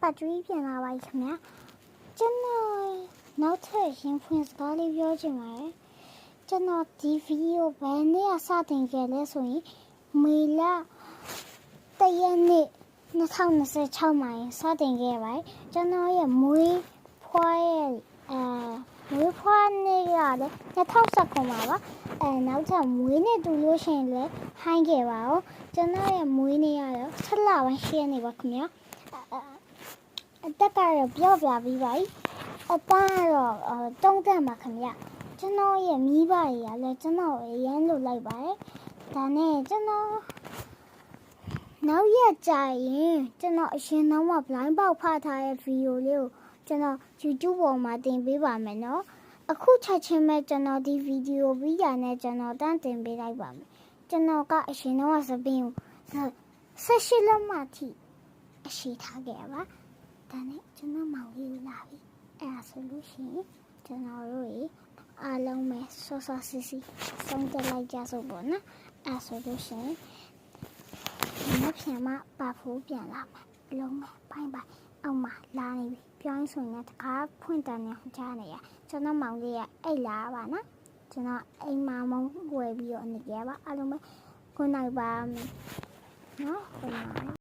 ပတ်တူးပြန်လာပါခင်ဗျာကျွန်တော်နောက်ထပ်ရင်ဖွင့်စကားလေးပြောချင်ပါတယ်ကျွန်တော်ဒီဗီဒီယိုဘယ်နေ့စတင်ခဲ့လဲဆိုရင်မေလ1 ရက်နေ့2026မှာစတင်ခဲ့ပါတယ်ကျွန်တော်ရဲ့မွေးဖွားရဲ့မွေးဖွားနေ့ကလည်း2019မှာပါနောက်ထပ်မွေးနေ့တူလို့ရှိရင်လည်းဟိုင်းခဲ့ပါဦးကျွန်တော်ရဲ့မွေးနေ့ကတော့7 လပိုင်း8 ရက်နေ့ပါခင်ဗျာအတက်ကတော့ပြောပြပြီးပါပြီအပန်းကတော့တုံးတက်မှာခင်ဗျကျွန်တော်ရဲ့မိဘတွေကလည်းကျွန်တော်အရန်လို့လိုက်ပါတယ်ဒါနဲ့ကျွန်တော်နောက်ရက်ကြာရင်ကျွန်တော်အရှင်တော့မှ blind ပေါက်ဖထားတဲ့ဗီဒီယိုလေးကိုကျွန်တော် YouTube ပေါ်မှာတင်ပေးပါမယ်နော်အခုချက်ချင်းပဲကျွန်တော်ဒီဗီဒီယိုပြီးတာနဲ့ကျွန်တော်တန်းတင်ပေးလိုက်ပါမယ်ကျွန်တော်ကအရှင်တော့စပင်းကို18 လက်မှထိအရှိထားခဲ့ပါဒါနဲ့ကျွန်တော်မောင်လေးလာပြီအဲ့ဒါဆိုလို့ရှိရင်ကျွန်တော်တို့ရေအားလုံးပဲစောစောစီစီဆုံးတက်လိုက်ကြစို့ပေါ့နော်အဲ့ဆိုလို့ရှိရင်မဖြစ်မှပါဖို့ပြန်လာမှာအလုံးပဲဘိုင်းအောက်မှာလာနေပြီပြောင်းဆိုရင်တကားဖွင့်တန်နေကြားနေရကျွန်တော်မောင်လေးကအိတ်လာပါနော်ကျွန်တော်အိမ်မှာမုံဝယ်ပြီးတော့နေကြပါအားလုံးပဲခုနိုင်ပါမယ်နော်